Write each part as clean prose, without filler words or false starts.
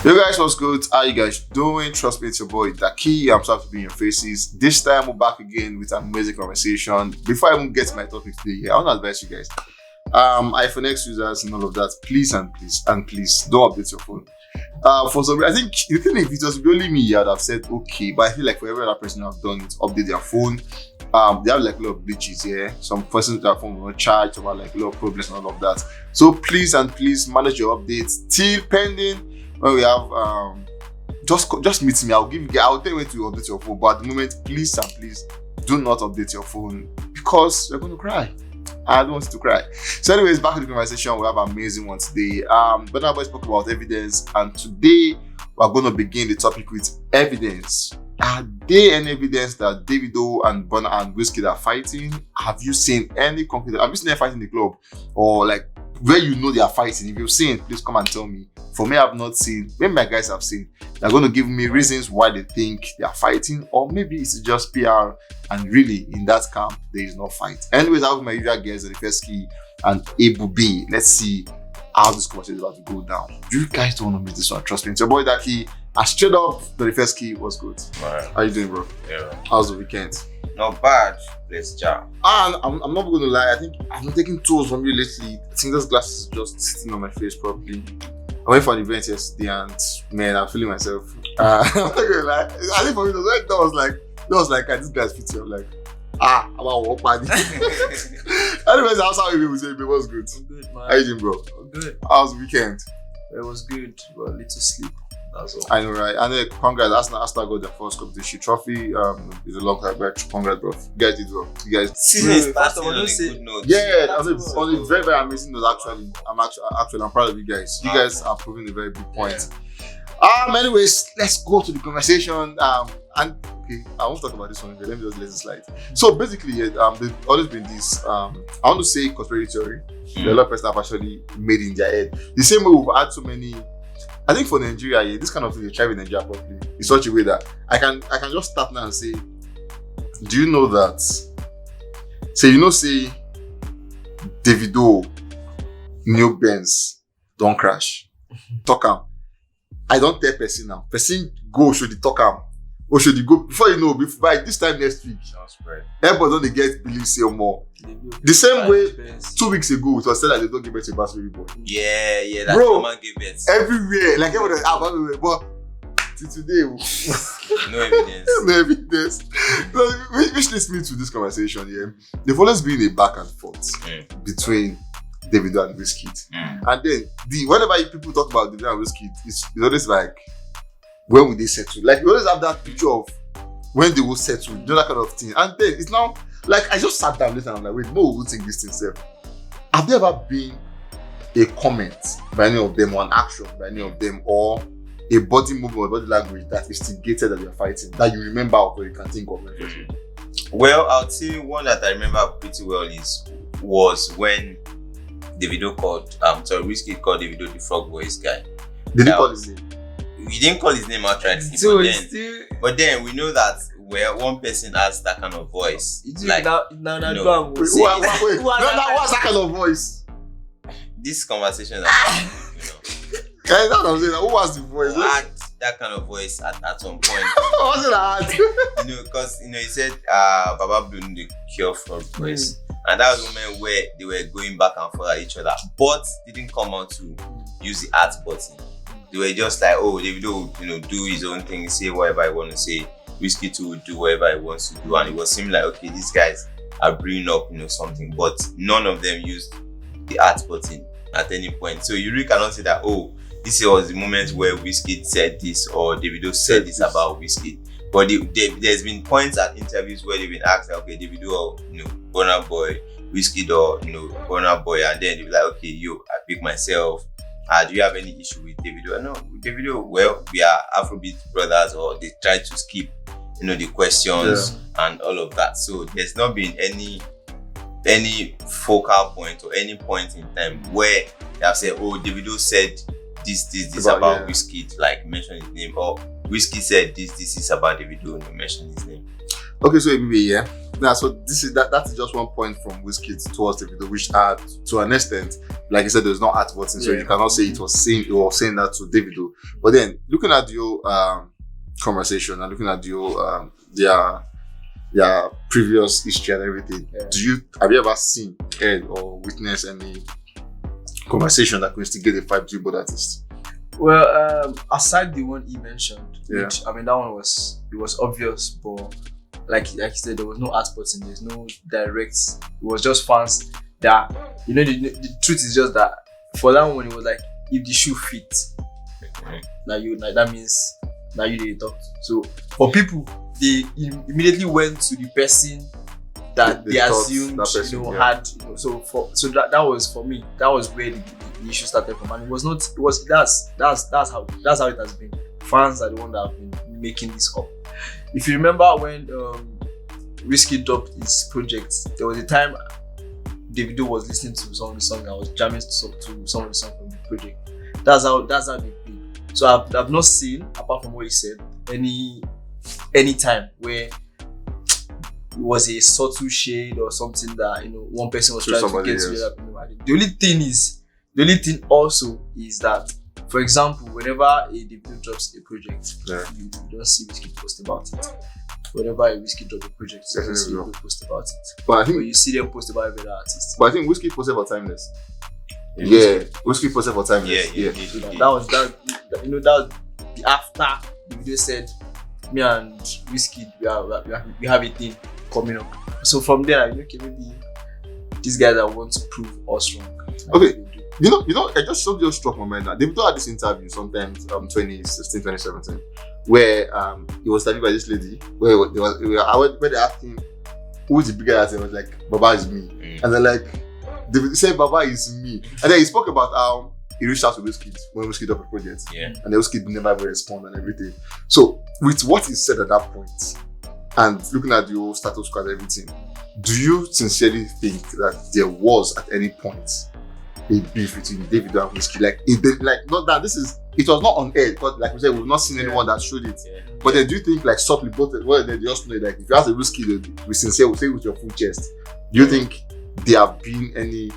Yo guys, what's good? How you guys doing? Trust me, it's your boy Daki. I'm sorry to be in your faces. This time we're back again with an amazing conversation. Before I even get to my topic today, I want to advise you guys. iPhone X users and all of that, please don't update your phone. For some, I think the thing, if it was only me, I'd have said okay, but I feel like for every other person who've done it, update their phone. They have like a lot of glitches here. Some persons their phone will not charge, or like a lot of problems and all of that. So please manage your updates till pending. When we have just meet me. I'll tell you when to update your phone. But at the moment, please do not update your phone because you're going to cry. I don't want you to cry. So anyways, back to the conversation. We have an amazing one today. But now we spoke about evidence, and today we're going to begin the topic with evidence. Are there any evidence that Davido and Burna and WIZKID are fighting? Have you seen any conflict? Have you seen them fighting in the club? Or like where you know they are fighting? If you've seen, please come and tell me. For me, I've not seen. Maybe my guys have seen. They're going to give me reasons why they think they are fighting, or maybe it's just PR and really in that camp there is no fight. Anyways, I have my usual guests, RivalRy and Abu B. Let's see how this conversation is about to go down. You guys don't want to miss this one. Trust me. It's your boy Daki. Straight up, the RivalRy was good. Right. How you doing, bro? Yeah. How's the weekend? Not bad. Let's jam. And I'm not going to lie. I think I've been taking tours from you lately. I think those glasses just sitting on my face properly. I went for an event yesterday and man, I'm feeling myself. I'm not gonna lie. I think for me, that was like, this guy's fit you. I'm like, I'm a walk party. Anyways, that's how we say, it was good. I'm good, man. How you doing, bro? I'm good. How's the weekend? It was good, but a little sleep. That's all. I know, right? And then congrats, Arsenal got their first competition trophy. It's a long time back. Congrats, bro. You guys did well. You guys. Season is starting on a good note. Yeah, on a very, very amazing note. Actually, I'm proud of you guys. You guys are proving a very big point. Yeah. Anyways, let's go to the conversation. And okay, I won't talk about this one. Let me just let it slide. So basically, there's always been this. I want to say conspiracy theory. A lot of people have actually made in their head. The same way we've had so many. I think for Nigeria, yeah, this kind of thing they try in Nigeria properly in such a way that I can just start now and say, do you know that? Say Davido new Benz don't crash. Talk am. I don't tell person now. Person go should the talk am. Or should you go before you know? By this time next week, everybody don't get believe say more. The same way 2 weeks ago it was said that they don't give birth to a baby boy. Yeah, that's bro, man give birth. Everywhere, like everybody everywhere, but till today, no evidence. No evidence. Which leads me to this conversation here. There's always been a back and forth between Davido and WIZKID. And then whenever people talk about Davido and WIZKID, it's always like, when will they settle? Like you always have that picture of when they will settle, you know, that kind of thing. And then it's now like I just sat down later and I'm like, wait, no, we'll think this thing self. Have there ever been a comment by any of them or an action by any of them or a body movement or body language that instigated that they are fighting that you remember or you can think of? Well, I'll say one that I remember pretty well was when Davido called WIZKID called Davido the frog voice guy. Did he call his name? We didn't call his name outrightly, but then we know that where one person has that kind of voice. What's that kind of voice? This conversation Who was the voice? Had that kind of voice at some point. What's that? Because he said Baba Blue the cure for voice. And that was the moment where they were going back and forth at each other, but didn't come out to use the art button. They were just like, oh, Davido would, do his own thing, say whatever I want to say. WIZKID too would do whatever he wants to do, and it was seeming like, okay, these guys are bringing up, something, but none of them used the art button at any point. So you really cannot say that, oh, this was the moment where WIZKID said this or Davido said this about WIZKID. But there's been points at interviews where they've been asked, like, okay, Davido or Burna Boy, WIZKID or Burna Boy, and then they'll be like, okay, I pick myself. Do you have any issue with Davido? No, with Davido, well, we are Afrobeats brothers, or they try to skip, the questions and all of that. So there's not been any focal point or any point in time where they have said, oh, Davido said this about WIZKID, like mention his name, or WIZKID said this is about Davido, and mention his name. Okay, so maybe Now, so that is just one point from WIZKID towards the video, which are to an extent, like I said, there's no art button, so you cannot say it was saying that to Davido. But then looking at your conversation and looking at your their previous history and everything, have you ever seen, heard, or witnessed any conversation that could instigate a fight between both artists? Well, aside the one he mentioned, which I mean that one was obvious, but like you said, there was no art button, there's no direct. It was just fans that the truth is just that for that one it was like if the shoe fits, that means that you did talk to. So for people, they immediately went to the person that they assumed had. So that was for me. That was where the issue started from, and it was not. It was that's how it has been. Fans are the one that have been making this up. If you remember when WIZKID dropped his project, there was a time Davido was listening to some of the songs. I was jamming to some of the songs from the project. That's how they played. So I've not seen, apart from what he said, any time where it was a subtle shade or something that one person was trying to get together. The only thing also is that, for example, whenever a Davido drops a project, you don't see WIZKID post about it. Whenever a WIZKID drops a project, you don't see people post about it. But you see them post about every other artist. But I think WIZKID posted for Timeless. WIZKID posted for Timeless. That was after the video said, me and WIZKID, we have a thing coming up. So from there, maybe these guys that want to prove us wrong. Okay. It just struck my mind now. Davido had this interview sometimes 2016, 2017, where he was talking by this lady where they asked him who is the bigger artist, and he was like, Baba is me. And they're like, Davido said Baba is me. And then he spoke about how he reached out to WIZKID when WIZKID dropped a project. And then WIZKID never ever responded and everything. So with what he said at that point, and looking at the whole status quo and everything, do you sincerely think that there was at any point a beef between Davido and WIZKID? Not that it was not on air, because like we said, we've not seen anyone that showed it. But then do you think subtly both they just know, like if you ask a WIZKID, we sincere, we say with your full chest. Do you think there have been any?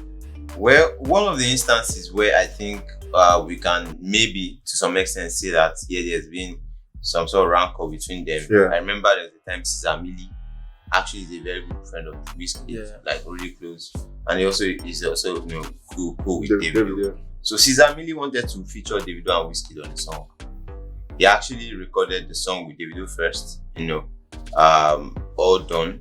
Well, one of the instances where I think we can maybe to some extent say that there's been some sort of rancor between them. I remember there was a time Sizamili actually is a very good friend of WIZKID, like really close, and he also is cool with Davido. So Sizamili wanted to feature Davido and WIZKID on the song. He actually recorded the song with Davido first, all done,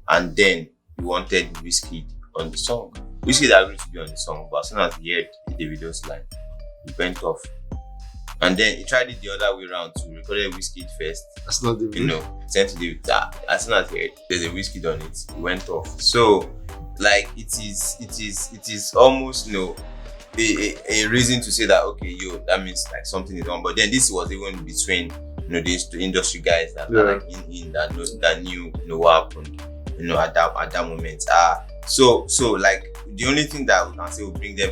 and then he wanted WIZKID on the song. WIZKID agreed to be on the song, but as soon as he heard Davido's line, he went off. And then he tried it the other way around to record WIZKID first. That's not Davido. Sent to Davido. As soon as he heard there's a WIZKID on it, he went off. So, like it is almost a reason to say that that means like something is wrong. But then this was even between the industry guys that are like that knew what happened at that moment. So like the only thing that we can say will bring them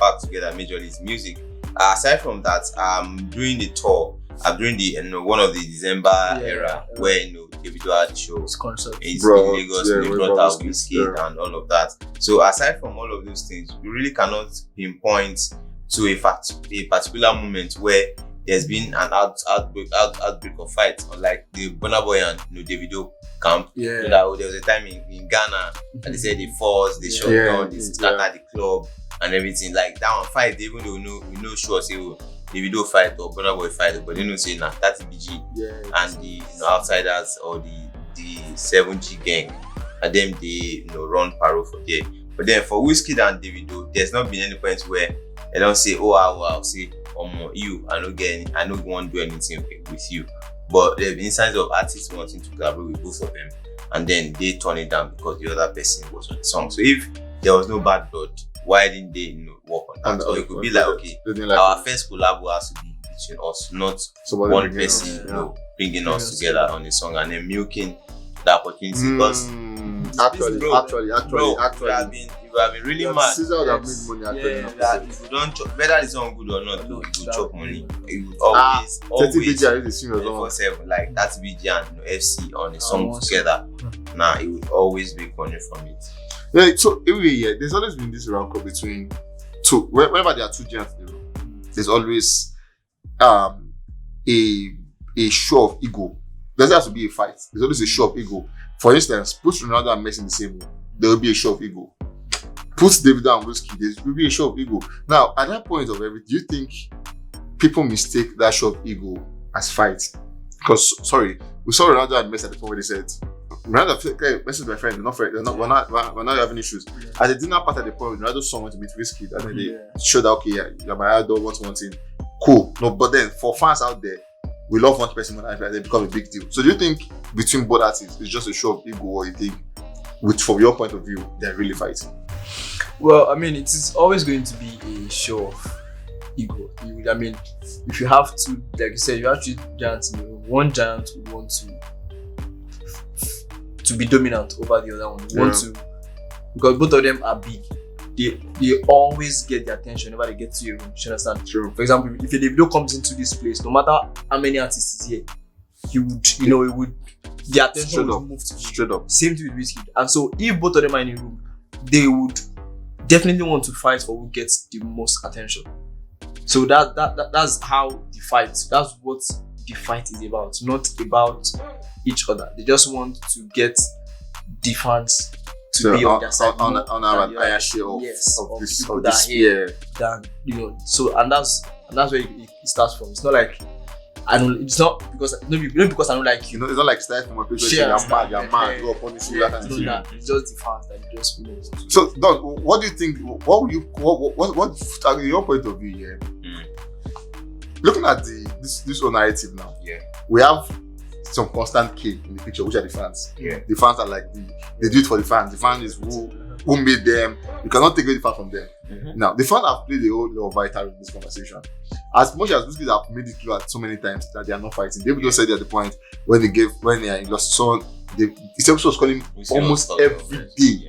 back together majorly is music. Aside from that, during the tour, during the one of the December era where Davido had the shows, in Lagos, they brought out WIZKID and all of that. So aside from all of those things, we really cannot pinpoint to a particular moment where there's been an outbreak of fight, unlike the Burna Boy and Davido camp. There was a time in Ghana and they said they forced, they shut down, they scattered the club and everything. Like that one fight, even though we know sure say Davido fight or Burna Boy fight, but they don't say that's BG and the outsiders or the 7G gang, and them they run paro for there. But then for WIZKID and Davido, there's not been any point where they don't say, I'll say, you, I don't want to do anything with you. But there have been signs of artists wanting to collaborate with both of them, and then they turn it down because the other person was on the song. So if there was no bad blood, why didn't they work on that? Or it could be like, our first collab has to be between us, not one person bringing us together on the song and then milking the opportunity. Because actually, you have been really mad. Caesar would have made money at That if you don't chop, whether the song good or not, you will chop money. You would 30 always BG is the senior 24/7, like that's BG and FC on a song together. Nah, it would always make money from it. Yeah, so every year there's always been this round call between two. Whenever there are two giants in the room, there's always a show of ego. There doesn't have to be a fight. There's always a show of ego. For instance, put Ronaldo and Messi in the same room, there will be a show of ego. Put Davido and WIZKID, there will be a show of ego. Now, at that point of everything, do you think people mistake that show of ego as fight? Because we saw Ronaldo and Messi at the point where they said, Ronaldo, okay, Messi is my friend, we're not friends, we're not having issues. At the dinner part at the point, Ronaldo saw went to meet WIZKID, and then they showed that, okay, yeah, you're my idol, what's one thing. Cool. No, but then for fans out there, we love one person more than another, they become a big deal. So do you think between both artists it's just a show of ego, or you think, from your point of view, they're really fighting? Well, I mean, it is always going to be a show of ego. I mean, if you have two, like you said, you have two giants in the room. One giant would want to be dominant over the other one. Because both of them are big. They always get the attention whenever they get to a room. You understand? True. For example, if a Davido comes into this place, no matter how many artists is here, the attention would move to him. Straight up. Same thing with WIZKID. And so, if both of them are in a room, they would definitely want to fight for who gets the most attention. So that's how the fight. That's what the fight is about. Not about each other. They just want to get the fans to be on their side. On an higher share of this year. So and that's where it starts from. It's not like it's not because I don't like you. It's not like style from a people saying you're mad, go upon this, that kind of thing. It's just the fans that just So Don, what do you think? What in your point of view here? Looking at this whole narrative now, we have some constant kid in the picture, which are the fans. The fans are like they do it for the fans. The fan is who made them. You cannot take it far from them. Now, the fans have played a whole lot of vital in this conversation. As much as WIZKID have made it clear so many times that they are not fighting, they just said at the point when they lost son, this episode was calling almost every day.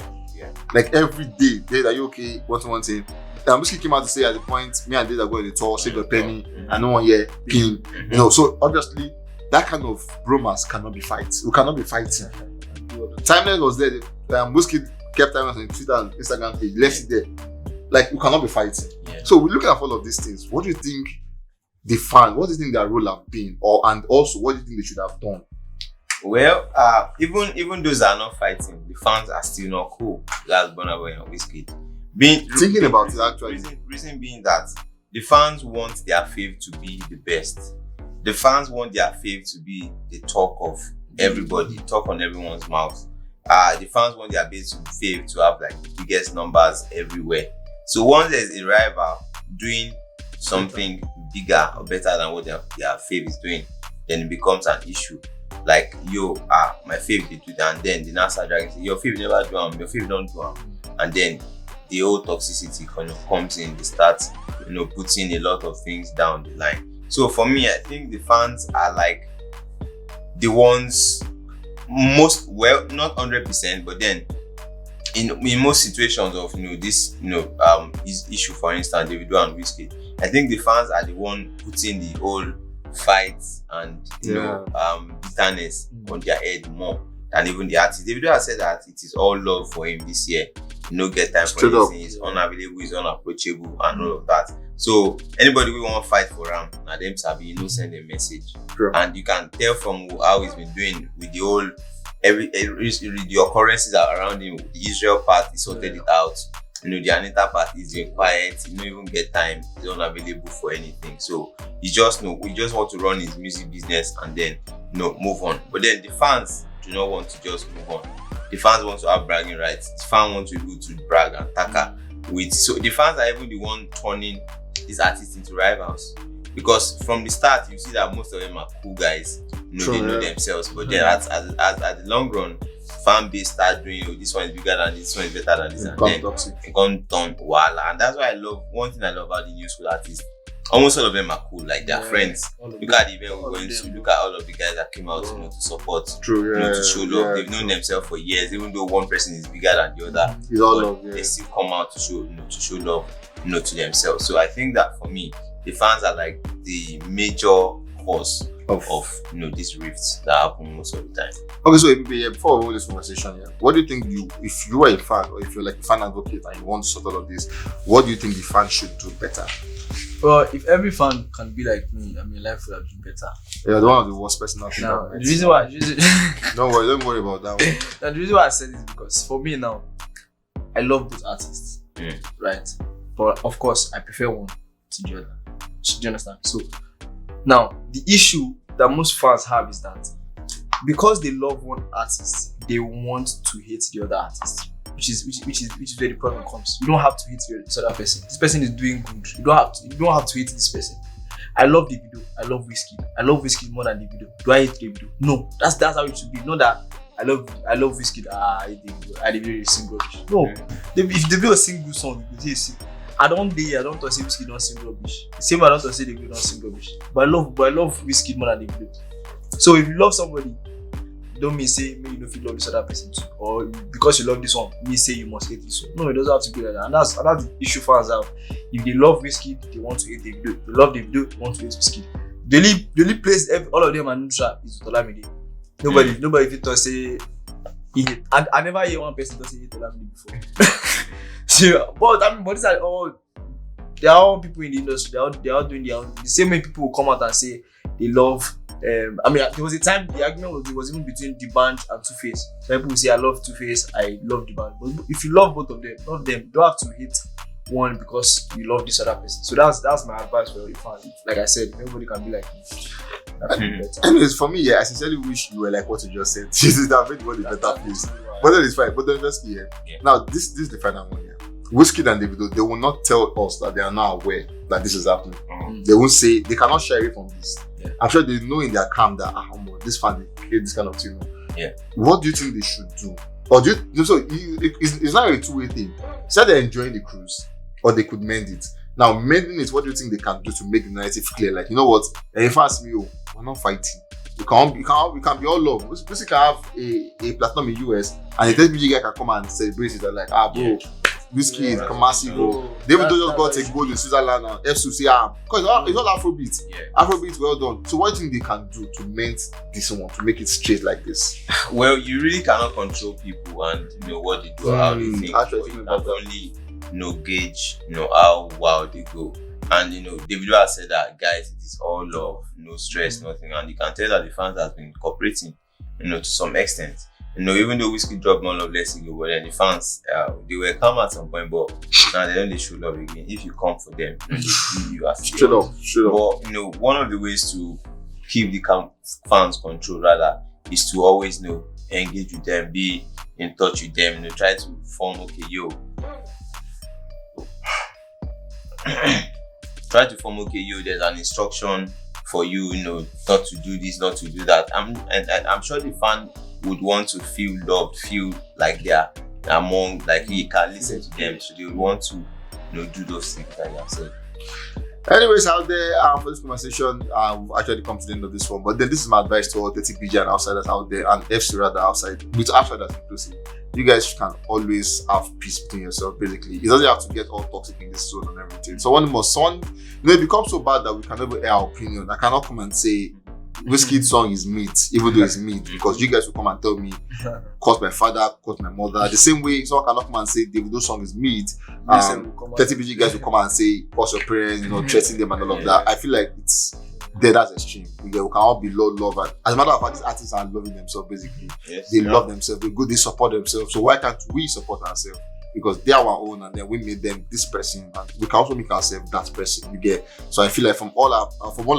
Like every day, Dave, are you okay? One thing. WIZKID came out to say at the point, me and Dave are going to talk, save a penny, and no one here pin. So obviously that kind of bromance cannot be fight. We cannot be fighting. Timeline was there. WIZKID kept timelines on Twitter and Instagram page. Let's see there. Like we cannot be fighting. So we're looking at all of these things. What do you think the fans? What do you think their role have been, and also what do you think they should have done? Well, even those that are not fighting, the fans are still not cool. That's Burna Boy and WIZKID. Thinking about it actually. Reason being that the fans want their fave to be the best. The fans want their fave to be the talk of everybody, talk on everyone's mouth. The fans want their fave to have like the biggest numbers everywhere. So once there's a rival doing something bigger or better than what their fave is doing, then it becomes an issue. Like, my fave did do that, and then the now start dragging, your fave never do them, your fave don't do them. And then the whole toxicity kind of comes in, they start, putting a lot of things down the line. So for me, I think the fans are like the ones not 100%, but then in most situations of this issue, for instance, Davido and WIZKID, I think the fans are the one putting the whole fights and bitterness on their head more than even the artist. Davido has said that it is all love for him this year. Get time for anything. He's unavailable, he's unapproachable, and all of that. So anybody we want to fight for him, and them sabi, send a message. Sure. And you can tell from how he's been doing with the whole the occurrences around him. The Israel part, he sorted it out. The Anita part is being quiet. He don't even get time. He's unavailable for anything. So we just want to run his music business and then move on. But then the fans do not want to just move on. The fans want to have bragging rights. The fans want to be able to brag and taka with. So the fans are even the one turning these artists into rivals, because from the start you see that most of them are cool guys. They know themselves. But then at the long run, fan base start doing, this one is bigger than this, one is better than this, and then it can turn wala. And that's why one thing I love about the new school artists, almost all of them are cool, like they're friends. All of Look them. at the event we went to, look at all of the guys that came out, to support, True, yeah. to show love. They've known themselves for years, even though one person is bigger than the other. It's all but love, yeah. they still come out to show love, to themselves. So I think that for me, the fans are like the major cause of these rifts that happen most of the time. Okay, so before we hold this conversation, what do you think if you are a fan or if you're like a fan advocate and you want to sort all of this, what do you think the fans should do better? Well, if every fan can be like me, I mean, life would have been better. Yeah, the one of the worst person I've Now, ever the reason why, don't worry about that one. now, the reason why I said this is because for me now, I love both artists, right? But of course, I prefer one to the other. Do you understand? So now, the issue that most fans have is that because they love one artist, they want to hate the other artist, which is where the problem comes. You don't have to hate this other person. This person is doing good. You don't have to hate this person. I love Davido. I love WIZKID. I love WIZKID more than Davido. Do I hate Davido? No. That's how it should be. Not that I love WIZKID. I hate Davido. Davido is sing rubbish. No. If Davido sing good song, you could say I don't talk say WIZKID don't sing rubbish. The same I don't talk say Davido don't sing rubbish. But I love WIZKID more than Davido. So if you love somebody, don't mean say maybe you don't feel love this other person too, or because you love this one, me say you must hate this one. No, it doesn't have to be like that. And that's the issue fans have. If they love WIZKID, they want to hate Davido. If they love Davido, they want to hate WIZKID. The only place all of them are neutral is Olamide. Nobody fit to say he hate. I never hear one person to say hate Olamide before. So, but these are all. They are all people in the industry. They are all doing their own. The same way people will come out and say they love. There was a time the argument was even between the band and Two-Face. So people will say I love Two-Face, I love the band. But if you love both of them, love them. You don't have to hate one because you love this other person. So that's my advice for your fans. Like I said, if everybody can be like me, that would be better. Anyways, for me, I sincerely wish you were like what you just said. Jesus, that made the world a better place. But then it's fine. But then let's see here. Yeah. Now this is the final one here. WIZKID and Davido, they will not tell us that they are now aware that this is happening. They won't say, they cannot share it from this. Yeah. I'm sure they know in their camp that this fan they create this kind of thing. Yeah. What do you think they should do? Or do you so it's not a two-way thing. Say they're enjoying the cruise, or they could mend it. Now mending it, what do you think they can do to make the narrative clear? Like, you know what? And if ask me, we're not fighting. We can be all love. We can have a platinum in US and a TBG guy can come and celebrate it. They're like, bro. WIZKID, massive. Davido just got a gold in Switzerland and F2 say because it's all Afrobeats. Yeah. Afrobeats, well done. So what do you think they can do to mend this one, to make it straight like this? Well, you really cannot control people and what they do or how they think. But you can only gauge how wild they go. And Davido has said that, guys, it is all love, no stress, nothing. And you can tell that the fans has been cooperating, to some extent. Even though WIZKID dropped More Love Less ago, but then the fans, they were calm at some point, but now they don't show love again. If you come for them, they give you as straight up. But one of the ways to keep the fans control rather is to always engage with them, be in touch with them, try to form there's an instruction for you, not to do this, not to do that. I'm sure the fan would want to feel loved, feel like they're among, like he can listen to them, so they would want to do those things that you have said. Anyways, out there, for this conversation, we've actually come to the end of this one. But then this is my advice to all the TBG and outsiders out there, and FC rather outside, with outsiders inclusive. You guys can always have peace between yourself, basically. It doesn't have to get all toxic in this zone and everything. So it becomes so bad that we can never air our opinion. I cannot come and say WIZKID song is meat, even though it's meat, because you guys will come and tell me, cause my father, cause my mother. The same way someone cannot come and say Davido song is meat. 30BG guys will come and say, cause your parents, threaten them and all of that. I feel like it's that's extreme. We can all be love. As a matter of fact, these artists are loving themselves basically. Yes, they love themselves, they're good, they support themselves. So why can't we support ourselves? Because they are our own, and then we made them this person, and we can also make ourselves that person. You get? So I feel like from all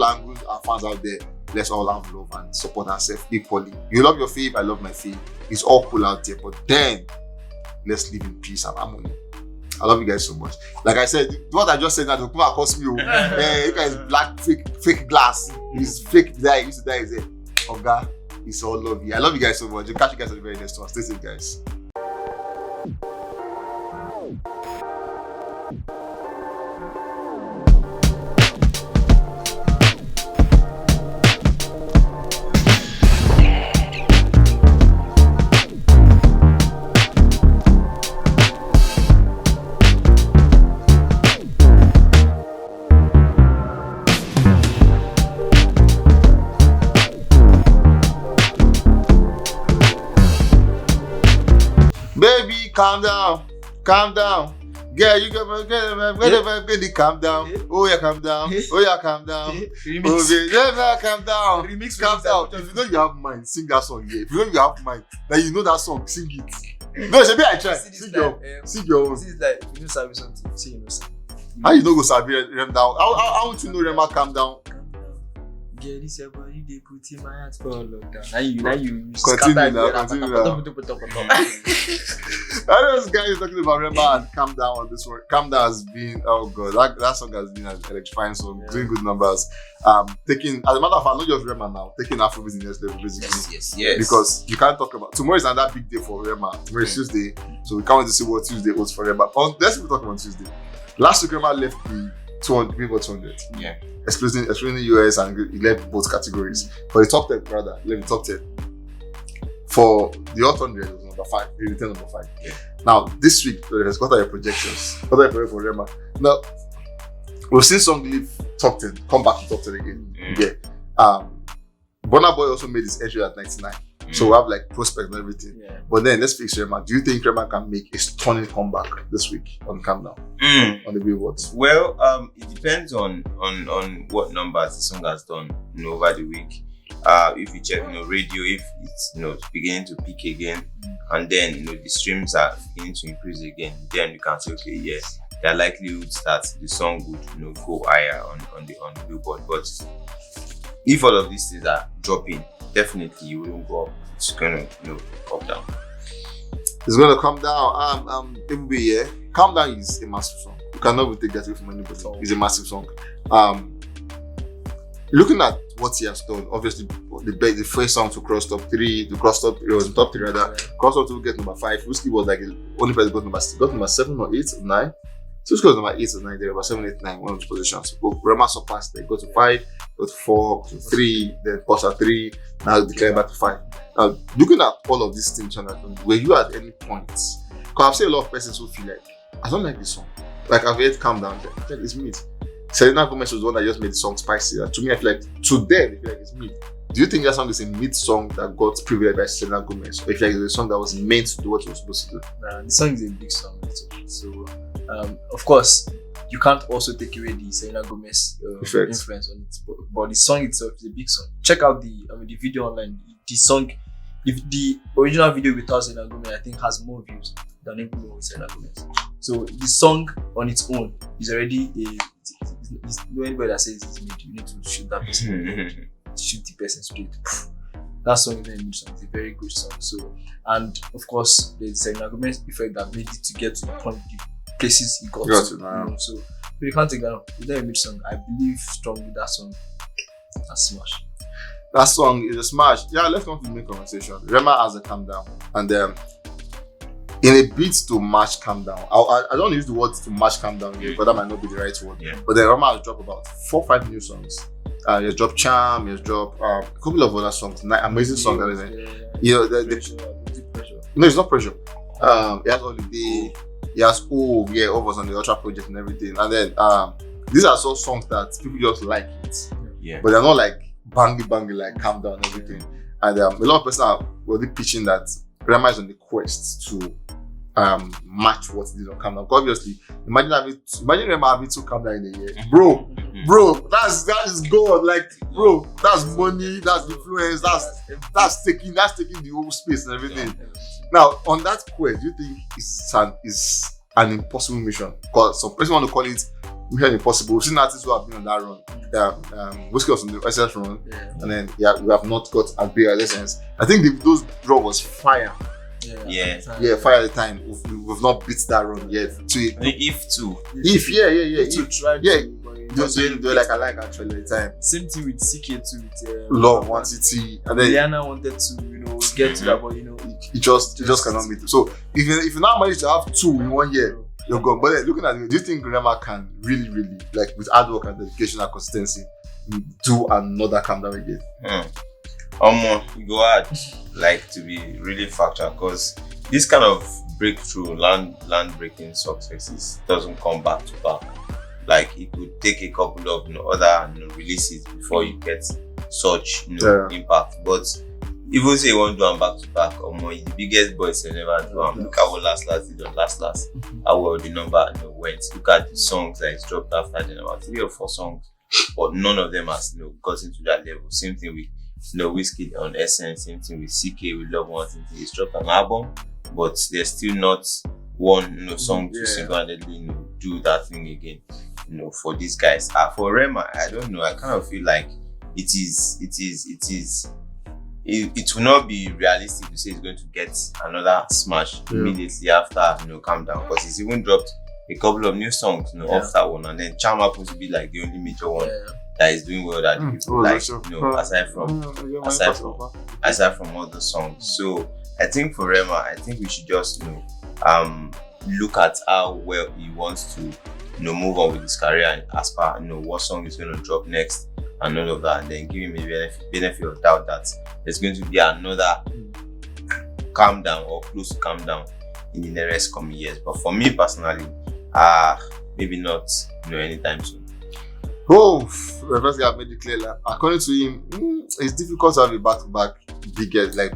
angles, our fans out there, let's all have love and support ourselves equally. You love your fave, I love my fave. It's all cool out there, but then let's live in peace and harmony. I love you guys so much. Like I said, what I just said now, don't come across me. You guys black fake glass. It's fake die. Used to die. Is it? Oga, it's all love you. I love you guys so much. I'll catch you guys at the very next one. Stay safe, guys. calm down, girl, you get the calm down. Oh yeah, calm down. Oh yeah, calm down. Remix. Oh yeah, calm down. Remix. Calm down. If you know you have mind, sing that song. Yeah. If you know you have mind, that you know that song, sing it. No, Shebi, I try. Sing your own. This is like if you sabi something, you say you know something. How you know go sabi Rem down? How would you know Rema calm down? Girl, this your body they put in my heart for lockdown. Now you Continue now. I know this guy is talking about Rema and calm down on this one. Calm down has been, oh god, that song has been an electrifying song, doing good numbers. Taking, as a matter of fact, not just Rema now, taking Afrobeats in the next level basically. Yes. Because you can't talk about tomorrow is another big day for Rema. Tomorrow is Tuesday, so we can't wait to see what Tuesday holds for Rema. Let's talk about Tuesday. Last week Rema left the 200, Billboard 200. Yeah. Excluding the US and he left both categories. For the top 10, rather, he left the top 10. For the Hot 100, it was number 5. He returned number 5. Yeah. Now, this week, what are your projections? What are your projections for Rema? Now, we've seen song leave top 10, come back to top 10 again. Yeah. Burna Boy also made his entry at 99. So we have like prospect and everything. Yeah. But then let's fix Rema. Do you think Rema can make a stunning comeback this week on Countdown? On the billboards? Well, it depends on what numbers the song has done, over the week. If you check, radio, if it's beginning to peak again, and then the streams are beginning to increase again, then you can say, okay, yes, there are likelihoods that the song would go higher on the billboard. But if all of these things are dropping, definitely you wouldn't go up. It's gonna come down. It's gonna come down. Everybody, yeah. Calm Down is a massive song. You cannot even take that away from anybody. It's a massive song. Looking at what he has done, obviously the first song to cross top 3, it was in top 3 rather. Cross top 2 get number 5. WIZKID was like the only person got number 7 or 8 or 9. So it's number 8 or 9 there, about 7, 8, 9, one of those positions. But Rema surpassed it. Go to 5, go to 4, to 3, then pause at 3, now declare back to 5. Now, looking at all of these things, Jonathan, were you at any point? Because I've seen a lot of persons who feel like, I don't like this song. Like, I've heard Calm Down, it's mid. Selena Gomez was the one that just made the song spicy. And to me, I feel like, to them, they feel like it's mid. Do you think that song is a mid song that got privileged by Selena Gomez? Or if like it's a song that was meant to do what it was supposed to do? Nah, the song is a big song. So, of course, you can't also take away the Selena Gomez influence on it. But the song itself is a big song. Check out the video online. The song, the original video without Selena Gomez, I think, has more views than even with Selena Gomez. So the song on its own is already anybody that says it's mid, you need to shoot that person. Shoot the person straight. That song is a mid song. It's a very good song. So, and of course, the Selena Gomez effect that made it to get to the point, the places he got to. So you can't take that off. It's not a mid song. I believe strongly that song a smash. That song is a smash. Yeah, let's come to the main conversation. Rema has a Calm Down, and in a bid to match Calm Down, I don't use the word to match Calm Down here, but that might not be the right word. Yeah. But then Rema has dropped about 4 or 5 new songs. He has dropped Charm, he has dropped a couple of other songs, amazing songs. No, it's not Pressure. He has Holiday, he has O was on the Ultra project and everything. And then these are some songs that people just like it. Yeah. But they're not like bangy like Calm Down and everything. And a lot of people are really pitching that Rema is on the quest to match what he did on Calm Down. Obviously, imagine Rema having 2 Calm Down in a year. Bro, that is gold. Like, bro, that's money, that's influence, that's taking the whole space and everything. Now, on that quest, do you think it's an impossible mission? Because some person want to call it mission impossible. We've seen artists who have been on that run. WIZKID was on the Essence run, and then we have not got as big as Essence. I think those draw was fire. Fire at the time. We've not beat that run yet. They were like a like actually at the time. Same thing with CK too. With Love, One City, and then Rihanna wanted to get to that, but it just cannot meet. So if you now manage to have 2 in 1 year, you're gone. But then, looking at it, do you think Rema can really, like with hard work and dedication and consistency, do another Calm Down again? You go hard, like, to be really factual, because this kind of breakthrough, land breaking successes doesn't come back to back. Like, it could take a couple of other releases before you get such impact. But even say you want to do them back to back, or more, the biggest boys will never do them. Look at what last did on last. How well the number went. Look at the songs that is dropped after them, about 3 or 4 songs, but none of them has gotten to that level. Same thing with WIZKID on Essence, same thing with CK with Love One. Same thing, he's dropped an album, but there's still not one song to single-handedly do that thing again. For these guys. For Rema, I don't know. I kind of feel like it will not be realistic to say he's going to get another smash immediately after Calm Down, because he's even dropped a couple of new songs off that one, and then Charm happens to be like the only major one that is doing well that people like, aside from other songs. So I think for Rema, I think we should just look at how well he wants to move on with his career, and as per what song is going to drop next and all of that, and then give him a benefit of doubt that there's going to be another Calm Down or close to Calm Down in the next coming years. But for me personally, maybe not anytime soon. Oh, the first guy made it clear. Like, according to him, it's difficult to have a back-to-back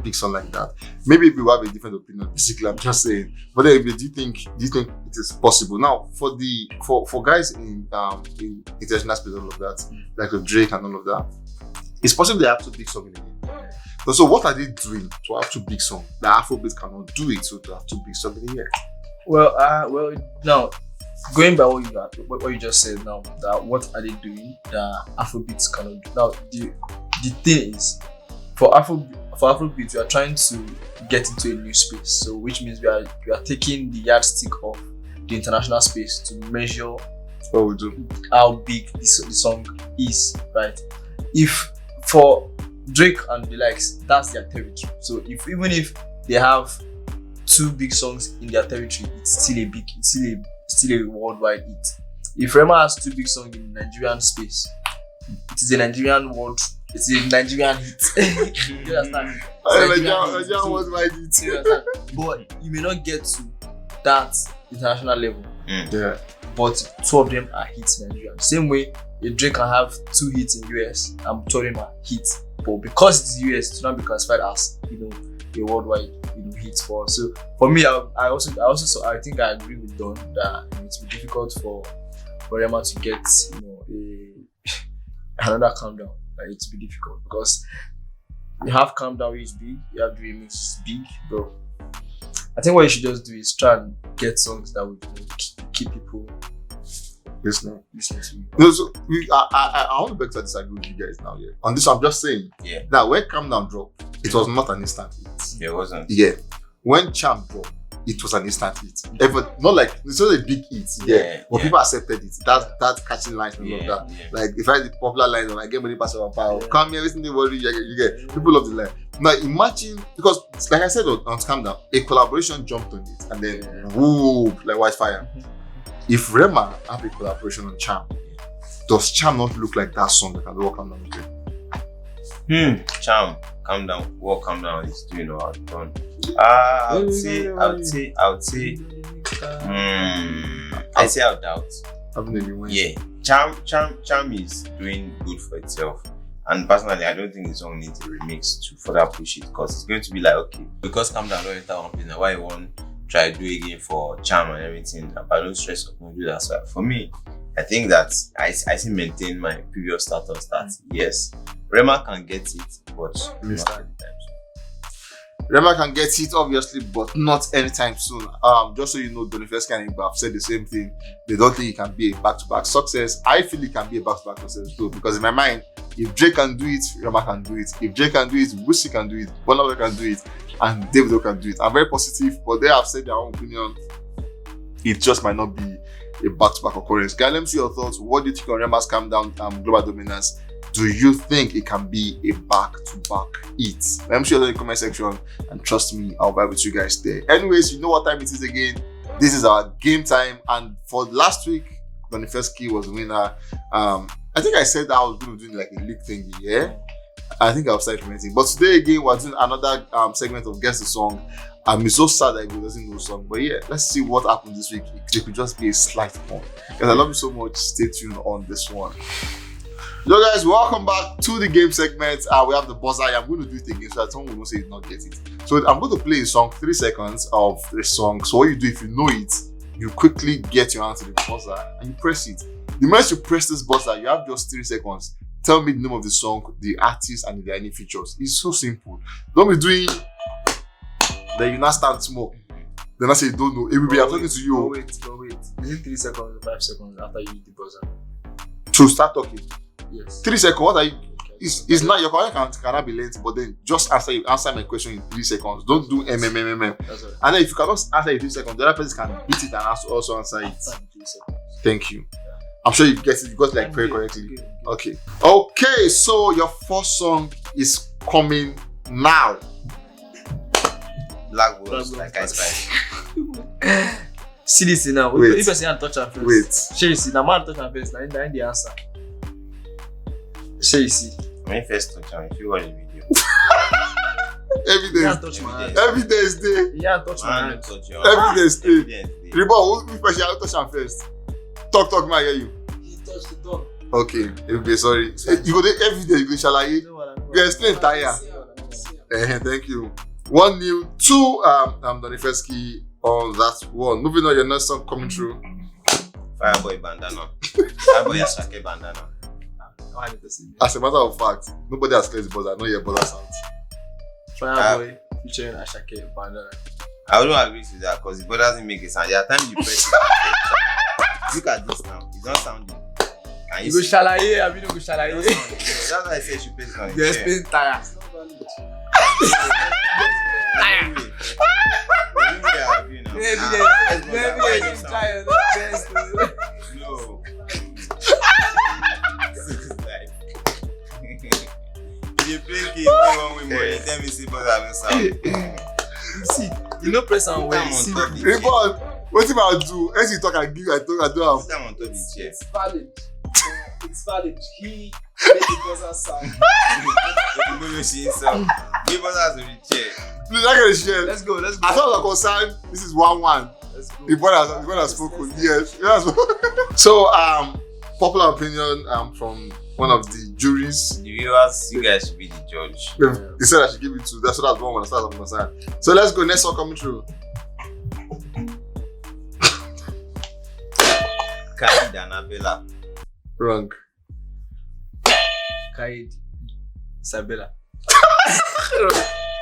big song like that. Maybe we have a different opinion. Basically, I'm just saying. But then, do you think it is possible? Now, for guys in international space, all of that, like the Drake and all of that, it's possible they have 2 big songs in a year. So what are they doing to have 2 big songs? The Afrobeats cannot do it, so to have 2 big songs in a year. Well, now going by what you just said now, that what are they doing that Afrobeats cannot do? Now the thing is, for Afrobeats, we are trying to get into a new space. So which means we are taking the yardstick of the international space to measure what we do, how big the song is, right? If for Drake and the likes, that's their territory. So even if they have 2 big songs in their territory, it's still a worldwide hit. If Rema has 2 big songs in the Nigerian space, it is a Nigerian hit. You understand? Nigerian worldwide hit. You understand? But you may not get to that international level. Yeah. But 2 of them are hits in Nigeria. Same way, a Drake can have 2 hits in US and 2 of them are hits. But because it's US, it's not be classified as a worldwide hit for us. So for me, I think I agree with Don that it's difficult for Rema to get another Calm Down. Like, it's be difficult because you have Calm Down, which is big, you have the remix, which is big, bro. I think what you should just do is try and get songs that would keep people listening to you. No, so I want to beg to disagree with you guys now. Yeah, on this, I'm just saying. Yeah. That when Calm Down dropped, it was not an instant hit. Yeah, it wasn't. Yeah. When Charm dropped, it was an instant hit. Not like it's not a big hit. Yeah. But people accepted it. That catching lines and all of that. Yeah. Like if I had the popular line of I get money pass over power, come here, listen to worry, you get. People love the line. Now imagine, because like I said on Calm Down, a collaboration jumped on it and then whoop, like wildfire. If Rema have a collaboration on Charm, does Charm not look like that song that can do Calm Down with? Charm, Calm Down, what Calm Down is doing or has done. I would say I doubt. Yeah, Charm is doing good for itself. And personally, I don't think the song needs a remix to further push it, because it's going to be like, okay, because Calm Down don't enter one place, now why you want try to do again for Charm and everything, but don't stress up on do that. So for me, I think that I still maintain my previous status that yes, Rema can get it, but not anytime soon. Rema can get it, obviously, but not anytime soon. Just so you know, Donifesky and Igba have said the same thing. They don't think it can be a back-to-back success. I feel it can be a back-to-back success too, because in my mind, if Drake can do it, Rema can do it. If Drake can do it, WIZKID can do it, Bonner can do it, and Davido can do it. I'm very positive, but they have said their own opinion. It just might not be a back-to-back occurrence. Guys, let me see your thoughts. What do you think on Rema's Calm Down Global Dominance? Do you think it can be a back-to-back hit? Let me see you in the comment section, and trust me, I'll vibe with you guys there. Anyways, you know what time it is again. This is our game time, and for last week, Donifesky was the winner. I think I said that I was going to do like a league thing, yeah? I think I'll start implementing. But today again, we're doing another segment of Guess the Song. I'm so sad that he doesn't know the song. But yeah, let's see what happens this week. It could just be a slight one. Guys, I love you so much. Stay tuned on this one. So guys, welcome back to the game segment. We have the buzzer. I'm going to do it again so that someone will not say you did not get it. So I'm going to play a song, 3 seconds of the song. So what you do, if you know it, you quickly get your hand to the buzzer and you press it. The moment you press this buzzer, you have just 3 seconds. Tell me the name of the song, the artist, and if there are any features. It's so simple. Don't be doing. Then you now start small. Then I say you don't know. It will be I'm talking to you. Wait. Is it 3 seconds or 5 seconds after you hit the buzzer? To start talking. Yes. 3 seconds. What are you? It's not your comment cannot be lengthy, but then just answer my question in 3 seconds. Don't do That's all right. And then if you cannot answer in 3 seconds, the other person can beat it and also answer it. After 3 seconds. Thank you. I'm sure you get it. You got it like very correctly. Okay. So your first song is coming now. Black balls, like I spice. See this thing now. Wait. If I say I touch her first. Wait. Shey you see, now man touch her first. Now the answer. Shey you see. When you first touch her, if you watch the video. Evidence. Yeah, touch my hand. Evidence day. Yeah, touch my Man, hand. don't touch your Evidence day. Evidence day. Reba, which person you touch her first? Talk, man, I hear you. He touched the dog. Okay, it will be sorry. You go there every day, you go shalaye. You explain tire. Thank you. 1-0 to Donifeski on that one. Moving on, your next song coming through. Fireboy bandana. Fireboy Asake bandana. As a matter of fact, nobody has cleared the buzzer. I know your buzzer sound. Fireboy featuring Asake bandana. I don't agree with that because the ball doesn't make a sound. There are times you press it. Look at this now. It's not sounding. Can You go see? shalaye, I mean you go shalaye. That's why I said you press it on You the chair. explain tire. No. You play game one way more. You tell me see but I don't sound. See, you know press and Put them wait. on See, top the Reba, chair. what if I do? As you talk, I do. Put them on top the chair. It's valid. It's valid. He made the buzzer sound. Give us as a chair. Please, I get a share. let's go. As far as I'm concerned, this is 1-1. Let's go. The boy has spoken. Yes. So, popular opinion from one of the juries. The viewers, you guys should be the judge. He said I should give it to. That's what one as far as I'm concerned. So let's go. Next one coming through. Kaid and Abela. Wrong. Kaid, Isabella.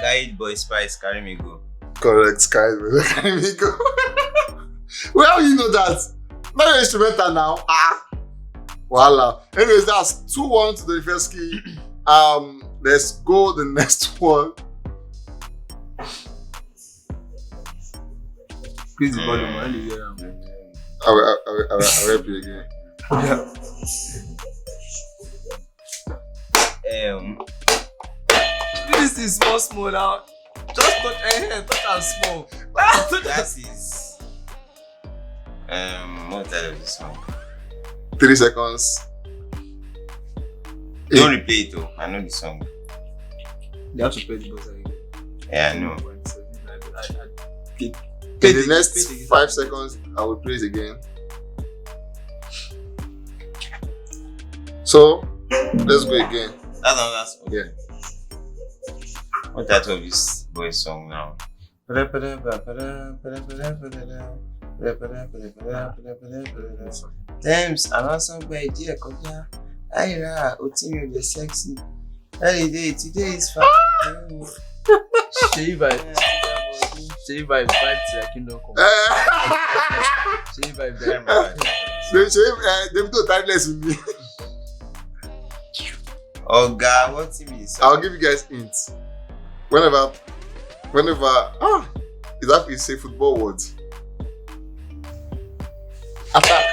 Kaid Boy Spice, carry me go. Correct. Sky. Well, you know that. Not an instrumental now. Voila. Anyways, that's 2-1 to the first key. Let's go the next one. Please the volume, I only hear him. I'll help you again. This is small now. Just touch touch and small. That is what title of this song? 3 seconds. Don't replay it though. I know the song. You have to play the buzzer again. Yeah, I know. In the next 5 seconds, I will play it again. So, let's go again. That's another song. Yeah. What title of this boy's song now? Thames, I'm also by dear Kodia. Ira, Otimi, the sexy. Today is fun. Shey vibe to your kingdom come. Shey vibe there. They've done timeless with me. Oh God, what's in this? I'll give you guys hints. Whenever, is that you say football words? Attack.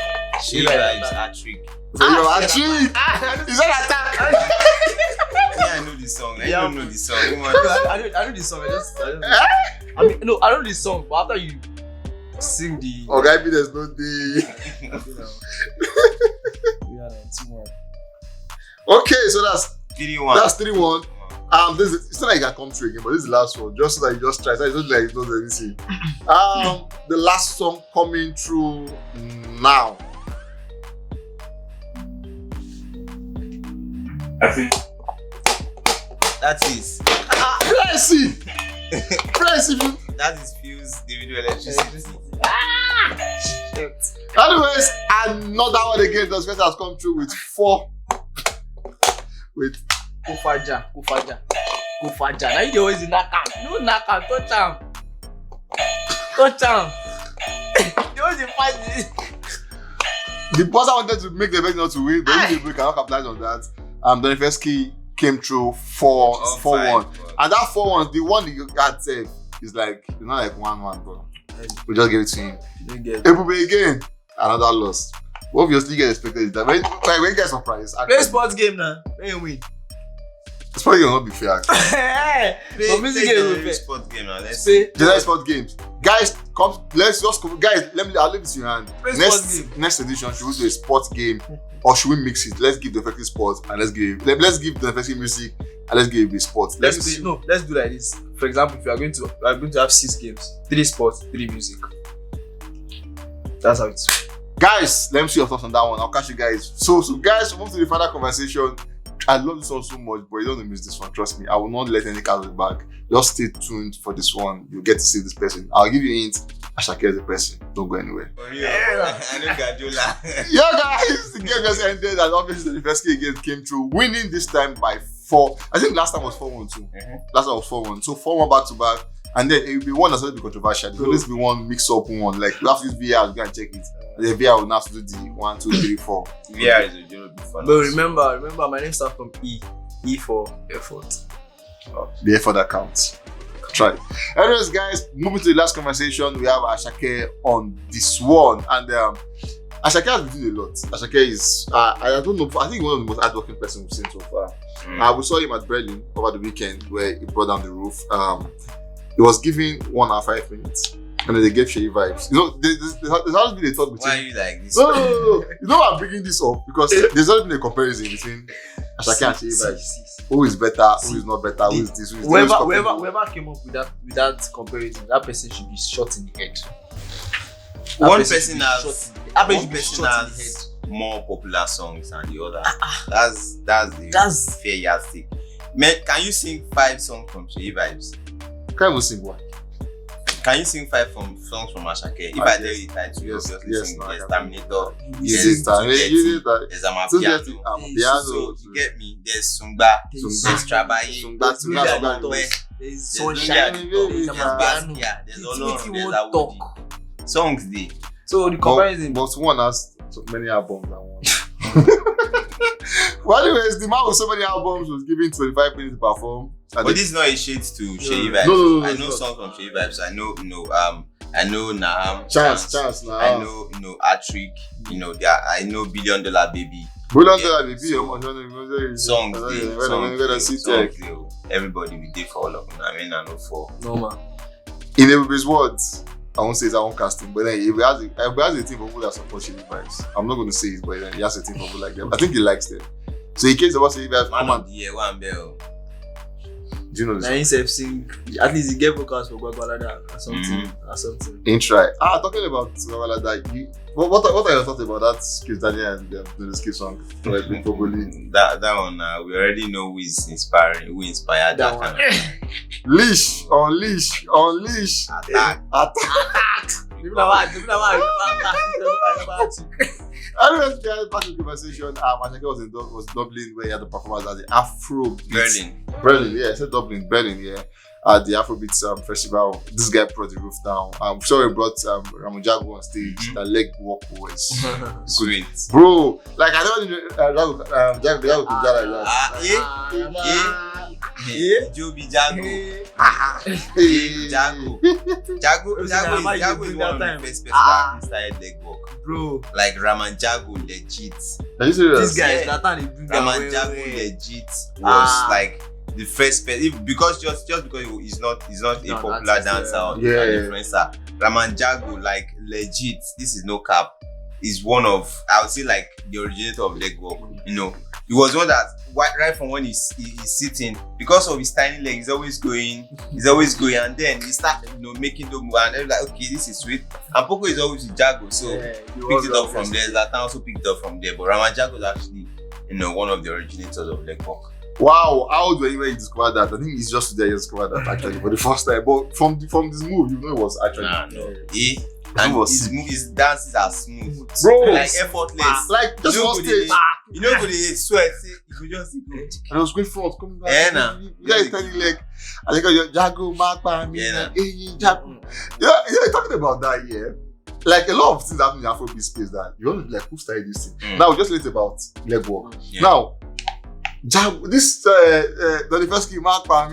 She vibes hat trick. So you're actually, is that attack? Yeah, I know the song. I don't know the song. I know the song. I know the song, but after you sing the. Oh, guy, there's no day. Yeah, 2-1. Okay, so that's 3-1. That's 3-1. It's not like I come through again, but this is the last one. Just so that you just try. So it's not like you know anything. The last song coming through now. That is that is fuse Davido electricity. Anyways, another one again. Those guys has come through with 4. With Kufaja. Now you always in that camp. No knock am, touch am. You always in fight. the boss I wanted to make the best not to win, but we cannot capitalize on that. Donetsk came through 4-1. And that 4-1, the one you got saved is like, it's not like 1-1, bro. We just gave it to him. Ebube again, another loss. What obviously get expected is that when you get surprised, Play sports game now. When you win. It's probably gonna not be fair. But music game will be fair. Sport game now. Let's Say General sport games. Guys, I'll leave it to your hand. Next edition, should we do a sports game or should we mix it? Let's give the effective sports and let's give the effective music and let's give the sports. let's do like this. For example, if we are going to have 6 games, 3 sports, 3 music. That's how it's. Guys, let me see your thoughts on that one. I'll catch you guys. So guys, move to the final conversation. I love this one so much, but you don't want to miss this one. Trust me, I will not let any cards back. Just stay tuned for this one. You'll get to see this person. I'll give you a hint. Asake is the person. Don't go anywhere. I know Gajola. Yeah, guys, the game just ended, and obviously the first game came through, winning this time by 4. I think last time was 4-1 too. Last time was 4-1. So 4-1 back to back, and then it will be one that's going to be controversial. There will always be one mix up one. Like you have to use VR, you can check it. The VR will now have to do the 1, 2, 3, 4. VR is a general fun. But remember, my name starts from E. E for effort. The effort that counts. Try. Anyways, guys, moving to the last conversation, we have Asake on this one, and Asake has been doing a lot. Asake is, I don't know, I think one of the most hardworking person we've seen so far. We saw him at Berlin over the weekend where he brought down the roof. He was giving 1 hour 5 minutes. And then they gave Shay vibes. You know, there's always been a thought between. Why are you like this? No. You know why I'm bringing this up? Because there's always been a comparison between Asake and Shay vibes. Who is better? Who is not better? Who is this? Who is Whoever came up with that comparison, that person should be shot in the head. One person has more popular songs than the other. That's the fair yardstick. Man, can you sing 5 songs from Shay vibes? Can't even sing one. Can you sing 5 songs from Asake? If I tell you the title, you obviously sing. There's Terminator. There's Amapiano. So you get me. There's Sungba. There's Trabaye. There's Sunshine. There's Basquiat. There's Olorun. There's Awodi. Songs there. So the comparison. But one has so many albums than one. Well, anyways, the man with so many albums was given 25 minutes to perform. But this is not a shade to Shay vibes. No, I know songs from Shay vibes. I know Naham. Chance, Naham. I know Atrick. I know $1 Billion Baby. $1 Billion Baby. Songs. Everybody we did for all of them. I mean, I know for. No man. In everybody's words, I won't say it's our own casting, but then he has a team of people that support Shay vibes. I'm not going to say it, but then he has a team of people like them. I think he likes them. So he cares about Shay vibes. Man of the year, one bell. Do you know this? Now himself sing. At least he gave vocals for Gwagwalada or something. Ain't right. Talking about Gwagwalada, what are your thoughts about that Kiss Daniel and the skit song? Like, that one, we already know who inspired that kind of. Leash, unleash. Attack. Anyways, guys, back to the conversation. Asake was Dublin where he had the performance at the Afrobeats. Berlin, yeah, I said Dublin, Berlin, yeah. At the Afrobeats festival. This guy brought the roof down. I'm sure he brought Ramonjago on stage. The leg walk was Sweet. Bro, like I don't know Jago could like that. Joby Jago. Jago is one of the first people that started leg walk. Bro, like Ramonjago legit. Are you serious? This guy is Ramonjago legit was like the first person because just because he's not a popular dancer or an influencer. Ramonjago like legit. This is no cap. Is one of I would say like the originator of leg walk. He was one that right from when he's sitting because of his tiny leg, he's always going, and then he start making the move, and they're like, okay, this is sweet. And Poco is always with Jago, so picked it up from there. Zlatan also picked it up from there, but Ramonjago is actually one of the originators of legwork. Wow, how do you discover that? I think it's just today you discovered that actually for the first time. But from this move, you know it was actually. And his dances are smooth, bro, like effortless. Like just one stage. You know, go the sweat. You could just and it was great front coming back. Yeah, nah. You guys telling like, I think your Jago, Mapa, Jago. Yeah, talking about that, yeah. Like a lot of things happen in the Afrobeat space that you want to be like, who started this thing? Now just late about legwork. Now, this Donifesky, Mapa,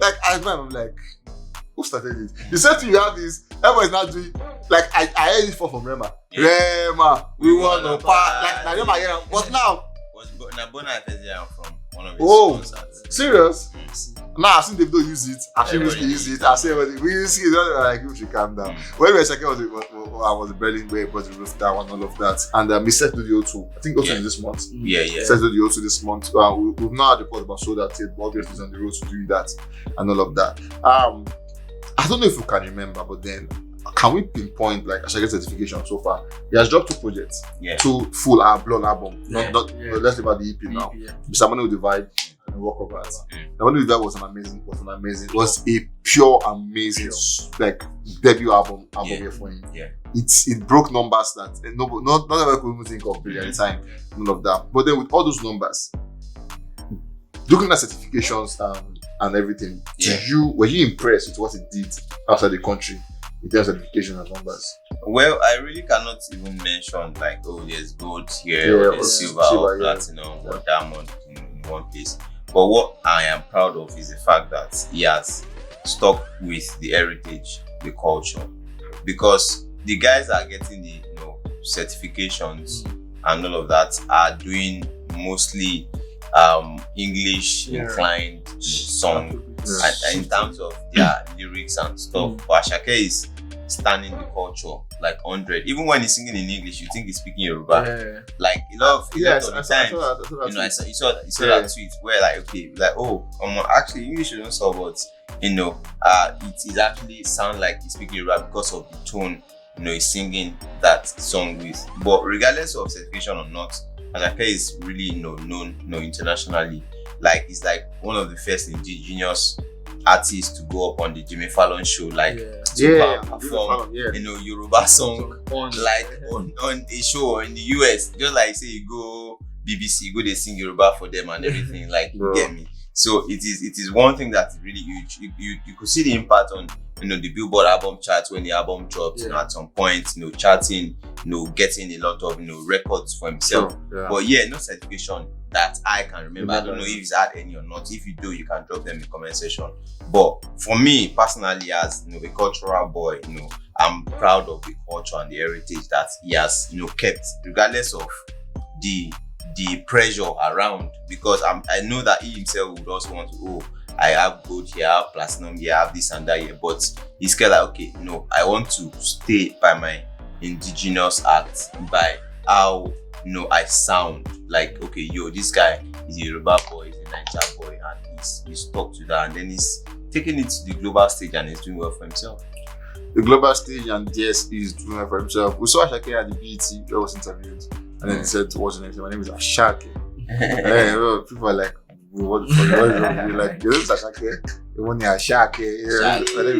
like I'm like, who started it? You said to you have this, everybody's not doing like I heard it from Rema. Yeah. Rema, we want to part like Rema, yeah. But now Nabona from one of his concerts. Serious? Now I've seen Davido use it, I've seen WIZKID use it, I've seen WIZKID, like you should calm down. When Asake was the Berlin way, but the roof down and all of that. And we set to the O2. I think also in this month. Yeah. Set to the O2 this month. We've not had a report about Sold Out yet, but obviously it's on the road to doing that and all of that. I don't know if you can remember, but then can we pinpoint like Asake certification so far? He has dropped 2 projects, 2 full blown album. Not let's leave out the EP now. Mr. Money with the Vibe and Walk of Art. The Money with the Vibe was an amazing. It was a pure amazing like debut album here for him. Yeah. It broke numbers that not everyone could even think of really at the time. None of that. But then with all those numbers, looking at certifications and everything, were you impressed with what it did outside the country in terms of certification and numbers? Well, I really cannot even mention like, oh, there's gold here, or there's silver or platinum or diamond in one place. But what I am proud of is the fact that he has stuck with the heritage, the culture, because the guys that are getting the certifications and all of that are doing mostly English inclined song and in terms of their lyrics and stuff. But Asake is standing the culture like 100. Even when he's singing in English, you think he's speaking Yoruba. Like a lot of the time, I saw that tweet where actually English don't solve, but it is actually sound like he's speaking Yoruba because of the tone he's singing that song with. But regardless of certification or not, Asake is really known internationally. Like he's like one of the first indigenous artists to go up on the Jimmy Fallon show, like to perform Yoruba song on a show in the US. Just like say you go BBC, you go they sing Yoruba for them and everything. Like you get me. So it is one thing that's really huge. You could see the impact on the Billboard album charts when the album dropped. At some point, charting, getting a lot of records for himself. But no certification that I can remember. I don't know if he's had any or not. If you do, you can drop them in the comment section. But for me personally, as a cultural boy, I'm proud of the culture and the heritage that he has kept, regardless of the pressure around, because I know that he himself would also want to, I have gold here, I have platinum here, I have this and that here, but he's kind of like, okay, I want to stay by my indigenous act, by how I sound like, okay, this guy is a Yoruba boy, he's a Niger boy, and he's stuck to that, and then he's taking it to the global stage and he's doing well for himself. The global stage, and yes, he's doing well for himself. We saw Asake at the BET that was interviewed. And then he said, what's your name? My name is Asake. And people are like, what the fuck? You're like, your name is Asake? You want Asake?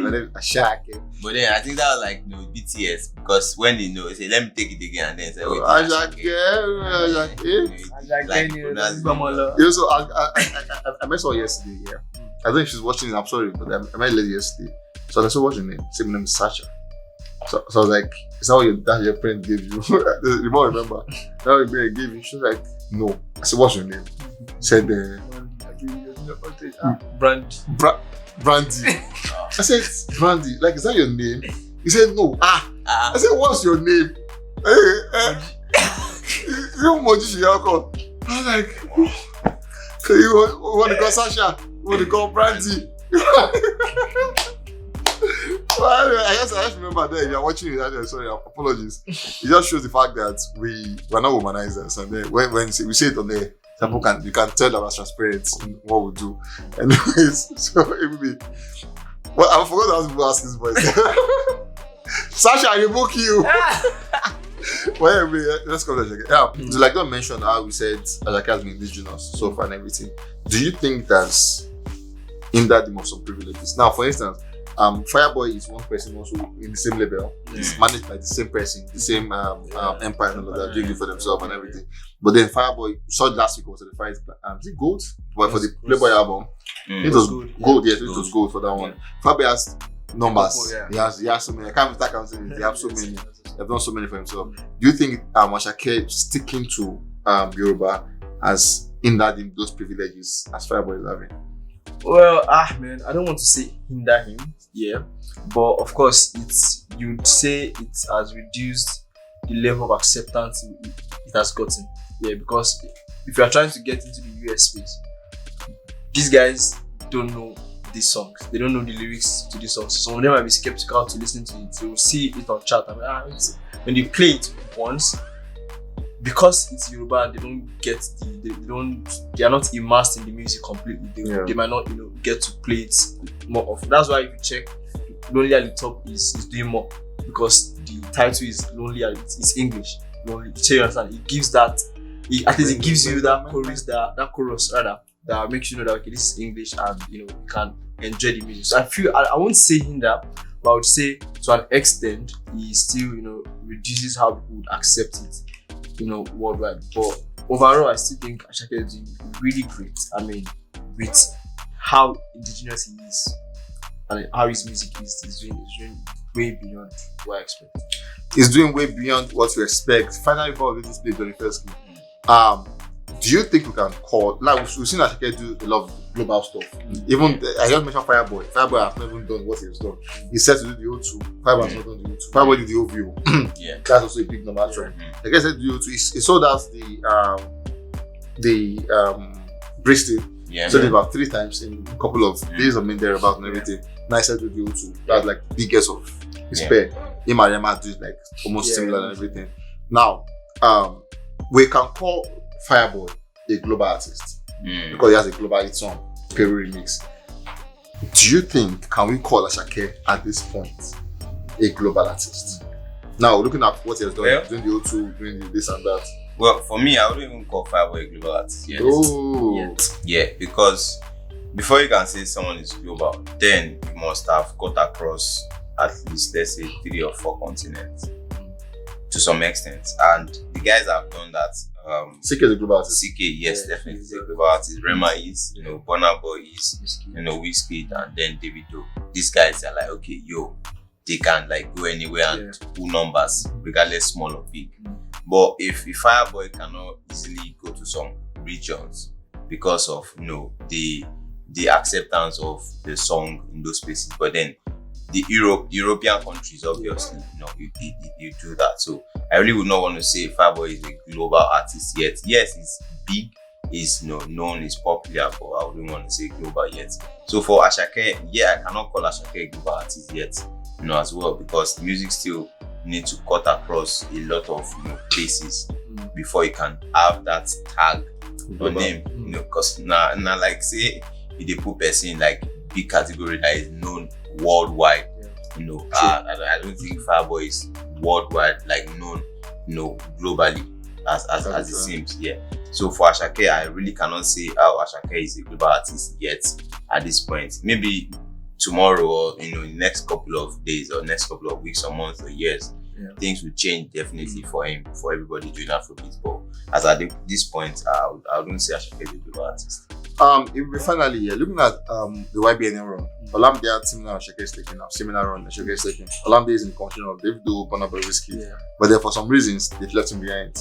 My name is Asake. But then I think that was like BTS, because when they say, let me take it again, and then say, wait, Asake. So I met her yesterday, I think she's watching it, I'm sorry, but I met her yesterday. So I said, what's your name? She said, my name is Sasha. So I was like, is that what your friend gave you? You might remember. That what your friend gave you? She was like, no. I said, what's your name? She said, Brandy. Brandy. I said, Brandy, like, is that your name? He said, no. I said, what's your name? You was like, so you want to call Sasha? You want to call Brandy? Well, anyway, I just remember that you're watching it. Sorry, apologies. It just shows the fact that we're not womanizers, and then when we say it on there, you can tell that we're transparent in what we do. Anyways, so it will be. Well, I forgot how to ask this voice. Sasha, I book you. Well, anyway, let's go to Asake. Yeah, so like don't mention how we said Asake has been indigenous so far and everything. Do you think that's in that the most of privileges? Now, for instance, Fireboy is one person also in the same label. It's managed by the same person, the same empire and all of that, doing it for themselves and everything. But then Fireboy, saw last week was the fight. Is it gold? But for the Playboy album, it was gold. Yes, it was gold for that one. Fireboy has numbers. He has so many. I can't even start counting it. He has so many. They've done so many for himself. Do you think Asake sticking to Yoruba as in that in those privileges as Fireboy is having? Well, man, I don't want to say hinder him, but of course, you'd say it has reduced the level of acceptance it has gotten, because if you are trying to get into the US space, these guys don't know these songs, they don't know the lyrics to these songs. Some of them might be skeptical to listen to it. They will see it on chat and when they play it once, because it's Yoruba, they don't get they are not immersed in the music completely. They might not get to play it more often. That's why if you check, Lonely at the Top is doing more, because the title is Lonely at it's English. Lonely, so you understand, it gives that, at least it gives you that chorus rather, that makes you know that okay, this is English and you can enjoy the music. So I won't say hinder, but I would say to an extent he still reduces how people would accept it worldwide. But overall, I still think Asake is doing really great. I mean, with how indigenous he is and how his music is, he's doing way beyond what I expect. He's doing way beyond what you expect. Finally, before we just play Johnny first, do you think we can call, like we've seen Asake do a lot of global stuff? Even I just mentioned Fireboy. Fireboy has not even done what he's done. He's set to do the O2. Fireboy has not done the O2. Fireboy did the OVO. That's also a big number. Actually, I guess the O2. He sold out the Bristol. So they about 3 times in a couple of days of thereabout and everything. Now I said to the O2. That's like the biggest of his pair. Him and Rema do like almost similar and everything. Now, we can call Fireboy a global artist because he has a global hit song, Peru remix. Do you think can we call Asake at this point a global artist? Now looking at what he has done, doing the O2, doing this and that. Well, for me, I wouldn't even call Fireboy a global artist yet. Yeah, because before you can say someone is global, then you must have got across at least, let's say, 3 or 4 continents to some extent. And the guys have done that. CK is a global artist. CK, yes, definitely is a global artist. Rema is, Burna Boy is, WIZKID, and then Davido. These guys are like, okay, they can like go anywhere and pull numbers, regardless small or big. But if Fireboy cannot easily go to some regions because of the acceptance of the song in those places, but then the European countries, obviously, you do that. So I really would not want to say Fireboy is a global artist yet. Yes, he's big, he's known, he's popular, but I wouldn't want to say global yet. So for Asake, I cannot call Asake a global artist yet, as well, because the music still need to cut across a lot of places before you can have that tag on him. Because now like say if they put person like big category that is known worldwide, I don't think Fireboy is worldwide like known, globally as it seems. So for Asake, I really cannot say how Asake is a global artist yet at this point. Maybe tomorrow or in the next couple of days or next couple of weeks or months or years, things will change definitely for him, for everybody doing Afrobeats. But as at this point, I wouldn't say Asake is a global artist. If we finally looking at the YBN run, Olamide had similar Asake is taking now, similar run Asake is taking. Olamide is in the condition of Davido, Burna Boy, WIZKID, but then for some reasons they've left him behind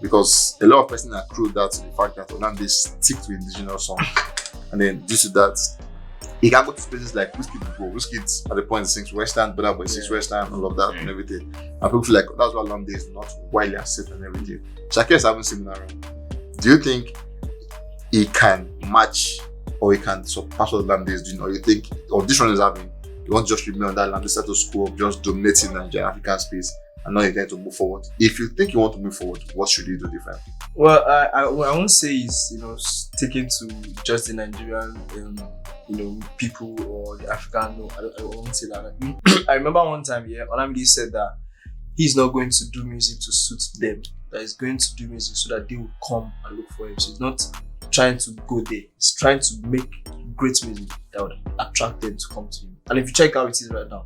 because a lot of persons accrued that to the fact that Olamide stick to indigenous song, and then due to that, he can go to places like WIZKID before. WIZKID at the point sings Western, Burna Boy sings Western, all of that and everything, and people feel like that's why Olamide is not widely accepted and everything. Asake is having similar run. Do you think he can match or he can surpass what Olamide is doing, or you think this one is having, you want just remain on that Olamide status quo of just dominating Nigerian African space and not intend to move forward? If you think you want to move forward, what should you do different? Well, I won't say he's sticking to just the Nigerian people or the African. No, I won't say that. I remember one time, Olamide said that he's not going to do music to suit them. That he's going to do music so that they will come and look for him. So he's not trying to go there. He's trying to make great music that would attract them to come to him. And if you check how it is right now,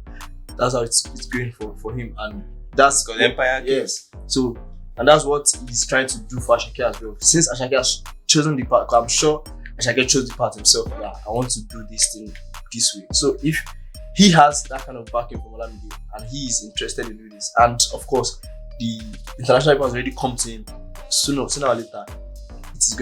that's how it's going for him. And that's Because Empire yes. So, and that's what he's trying to do for Asake as well. Since Asake has chosen the path, I'm sure Asake chose the path himself. Yeah, I want to do this thing this way. So if he has that kind of backing from Olamide and he is interested in doing this, and of course the international people has already come to him, sooner or later he's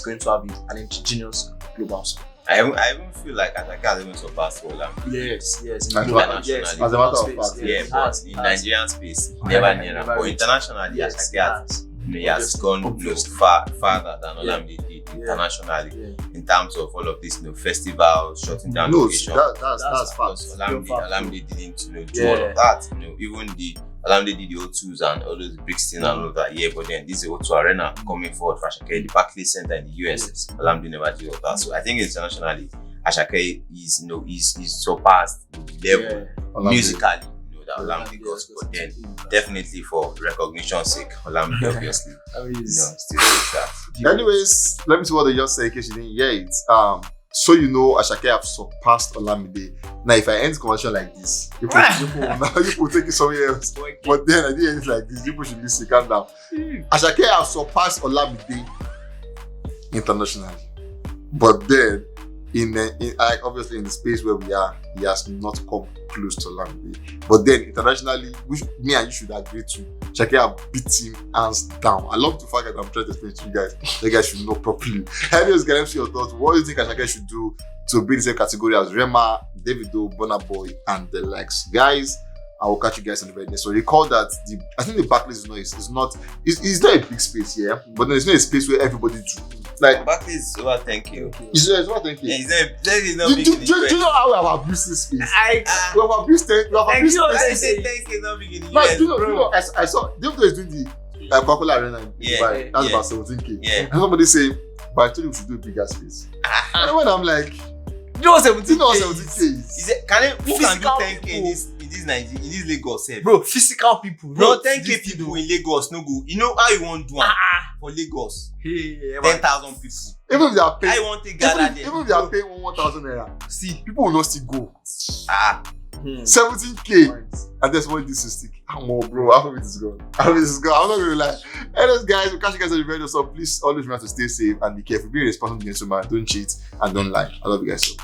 going to have an indigenous global song. I even feel like Asake has even surpassed Olamide. Yes. As In a global- matter- yes, as a matter of global fact, space, Yeah, yes, but in Nigerian space, never near. never But reached. internationally, Yes, Asake has, he has Obviously. gone farther than Yeah. Olamide did Yeah. internationally Yeah. in terms of all of these festivals, shutting down No, location. that's fact. Because Olamide didn't do all Yeah. of that. Even the Olamide did the O2s and all those Brixton and all that. Yeah, but then this is O2 Arena coming forward for Asake, the Barclays Center in the US. Yes. Olamide never did all that. So I think internationally, Asake is surpassed the level Olamide. musically, that Olamide got. But then definitely for recognition's sake, Olamide obviously, I mean, still does that. Anyways, let me see what they just say in case you didn't hear it. So you know, Asake have surpassed Olamide. Now, if I end the conversation like this, people will take it somewhere else. But then I didn't end it like this. People should listen. Calm down. Asake have surpassed Olamide internationally, but then like obviously in the space where we are, he has not come close to Olamide. But then internationally, which me and you should agree to, Asake have beat him hands down. I love the fact that I'm trying to explain to you guys. You guys should know properly. Anyways, guys, let me see your thoughts. What do you think Asake should do to be in the same category as Rema, Davido, Burna Boy, and the likes? Guys, I will catch you guys on the very next. So recall that I think the Barclays is not a big space here, but then it's not a space where everybody do. Like Barclays is over 10K. it's what thank you. Yeah, he's not Do big you in the know US. how we have abused this space? Ah. We have abused it. We have Thank abused you. I this. said 10K is not big in the Like, US, you know, bro. I saw Davido is doing the Coca-Cola Arena in Yeah, Dubai. That's yeah. about 17K. Yeah. And somebody say, but I told you we should do a bigger space. And when I'm like, you know, do you know what 17K 17K is? Is it, who can do Physical 10K in people. this Nigeria, in this Lagos? Sef? bro, physical people. Bro, 10K people in Lagos no go. You know how you want to do am for Lagos? Hey, man. 10,000 people. Even if they are How paying, you want to gather them? even if they are paying 1,000 naira, see, people will not still go. Ah, 17K. And that's what this is stick. I'm more, bro. Afrobeats is gone. Afrobeats is gone. I'm not gonna lie. Anyways, guys, we'll catch you guys on the video. So please always remember to stay safe and be careful. Be a responsible gentleman. Don't cheat and don't lie. I love you guys so.